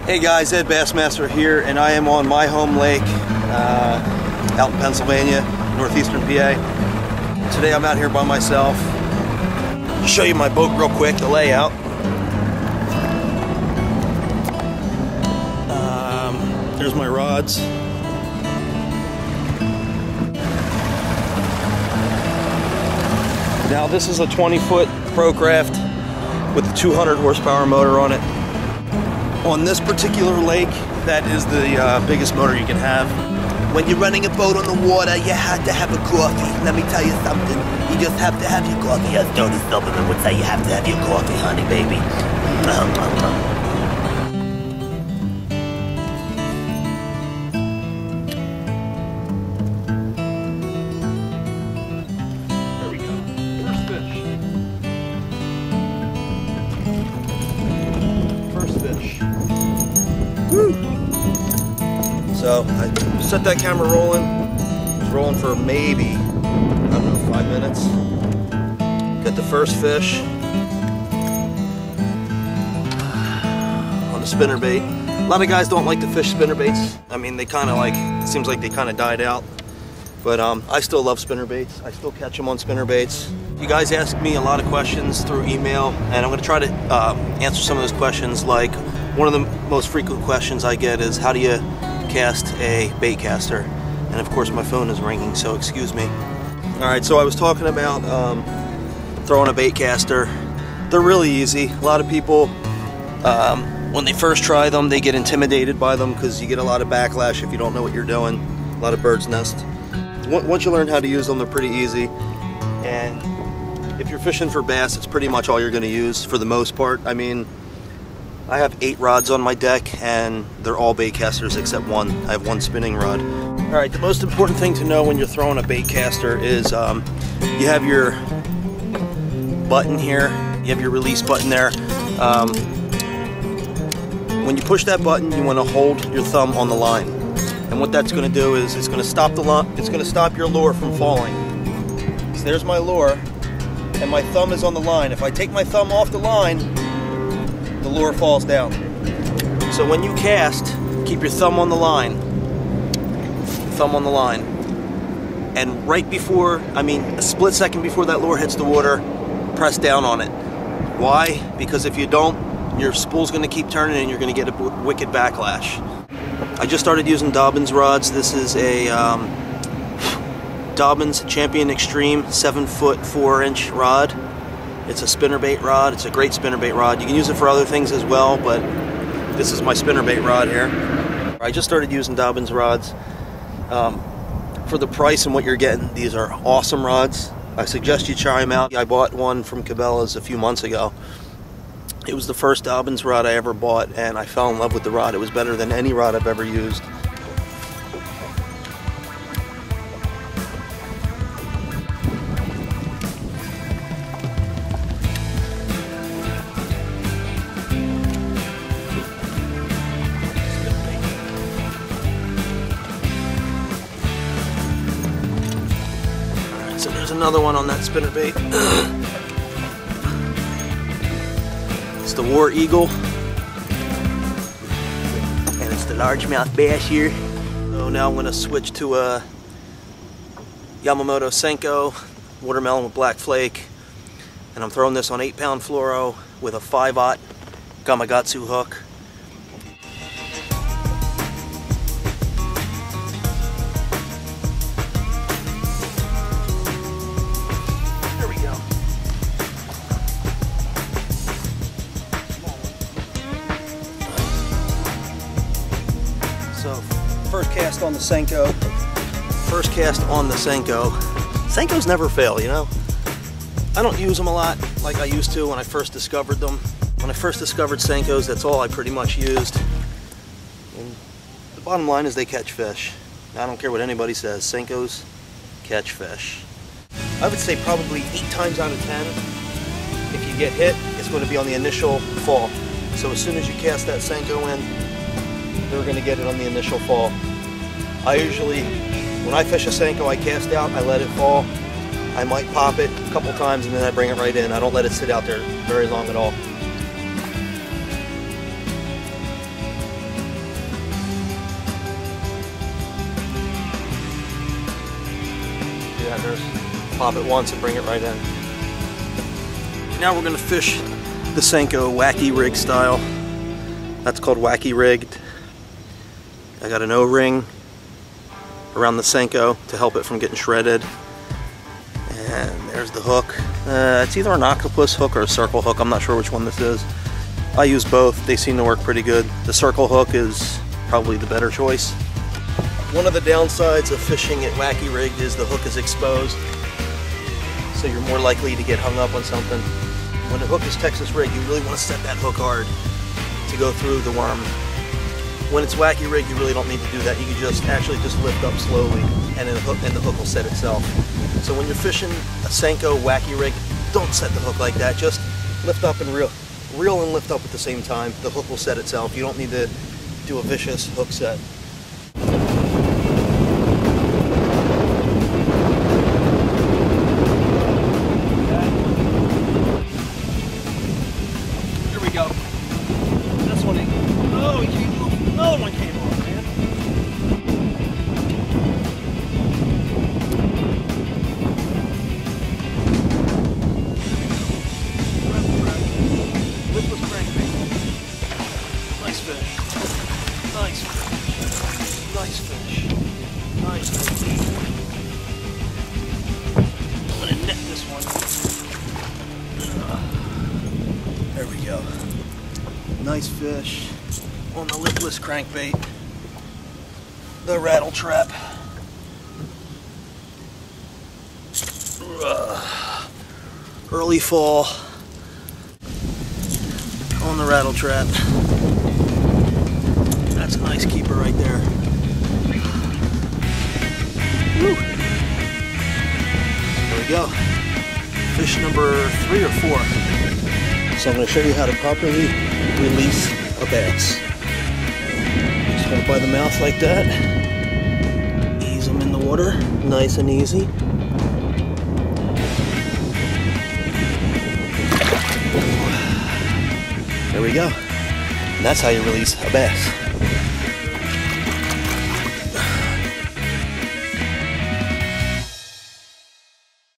Hey guys, Ed Bassmaster here, and I am on my home lake out in Pennsylvania, northeastern PA. Today I'm out here by myself. I'll show you my boat real quick, the layout. There's my rods. Now this is a 20-foot Procraft with a 200 horsepower motor on it. On this particular lake, that is the biggest motor you can have. When you're running a boat on the water, you have to have a coffee. Let me tell you something. You just have to have your coffee. As Tony Silverman would say, you have to have your coffee, honey, baby. There we go. First fish. Woo! So I set that camera rolling. It was rolling for maybe, I don't know, 5 minutes. Got the first fish on the spinnerbait. A lot of guys don't like to fish spinnerbaits. I mean, they kind of like, it seems like they kind of died out. But I still love spinnerbaits. I still catch them on spinnerbaits. You guys ask me a lot of questions through email, and I'm going to try to answer some of those questions. Like, one of the most frequent questions I get is, how do you cast a bait caster? And of course my phone is ringing, so excuse me. Alright, so I was talking about throwing a bait caster. They're really easy. A lot of people, when they first try them, they get intimidated by them because you get a lot of backlash if you don't know what you're doing. A lot of bird's nest. Once you learn how to use them, they're pretty easy. And if you're fishing for bass, it's pretty much all you're going to use for the most part. I mean, I have 8 rods on my deck, and they're all bait casters except one. I have one spinning rod. Alright, the most important thing to know when you're throwing a bait caster is you have your button here, you have your release button there. When you push that button, you want to hold your thumb on the line. And what that's going to do is it's going to stop your lure from falling. So there's my lure, and my thumb is on the line. If I take my thumb off the line, the lure falls down. So when you cast, keep your thumb on the line. And right before, a split second before that lure hits the water, press down on it. Why? Because if you don't, your spool's going to keep turning and you're going to get a wicked backlash. I just started using Dobbins rods. This is a Dobbins Champion Extreme 7-foot 4-inch rod. It's a spinnerbait rod. It's a great spinnerbait rod. You can use it for other things as well, but this is my spinnerbait rod here. I just started using Dobbins rods. For the price and what you're getting, these are awesome rods. I suggest you try them out. I bought one from Cabela's a few months ago. It was the first Dobbins rod I ever bought, and I fell in love with the rod. It was better than any rod I've ever used. So there's another one on that spinnerbait. It's the War Eagle, and it's the largemouth bass here. So now I'm going to switch to a Yamamoto Senko watermelon with black flake, and I'm throwing this on 8-pound fluoro with a 5/0 Gamakatsu hook. So, first cast on the Senko. Senkos never fail, you know? I don't use them a lot like I used to when I first discovered them. When I first discovered Senkos, that's all I pretty much used. And the bottom line is they catch fish. I don't care what anybody says, Senkos catch fish. I would say probably 8 times out of 10, if you get hit, it's going to be on the initial fall. So as soon as you cast that Senko in, they're going to get it on the initial fall. I usually, when I fish a Senko, I cast out, I let it fall. I might pop it a couple times and then I bring it right in. I don't let it sit out there very long at all. tethers. Pop it once and bring it right in. Now we're gonna fish the Senko wacky rig style. That's called wacky rigged. I got an O-ring around the Senko to help it from getting shredded. And there's the hook. It's either an octopus hook or a circle hook. I'm not sure which one this is. I use both. They seem to work pretty good. The circle hook is probably the better choice. One of the downsides of fishing at wacky rigged is the hook is exposed, so you're more likely to get hung up on something. When the hook is Texas rigged, you really want to set that hook hard to go through the worm. When it's wacky rigged, you really don't need to do that. You can just lift up slowly, and the hook will set itself. So when you're fishing a Senko wacky rig, don't set the hook like that. Just lift up and reel and lift up at the same time. The hook will set itself. You don't need to do a vicious hook set. Here we go. This one ain't. Oh, he came off. Another one came off, man. Nice fish. Nice fish. Nice fish. Nice fish. I'm gonna net this one. There we go. Nice fish on the lipless crankbait. The rattle trap. Early fall on the rattle trap. That's a nice keeper right there. Woo. There we go. Fish number 3 or 4. So I'm going to show you how to properly release a bass. Just hold it by the mouth like that. Ease them in the water, nice and easy. There we go. And that's how you release a bass.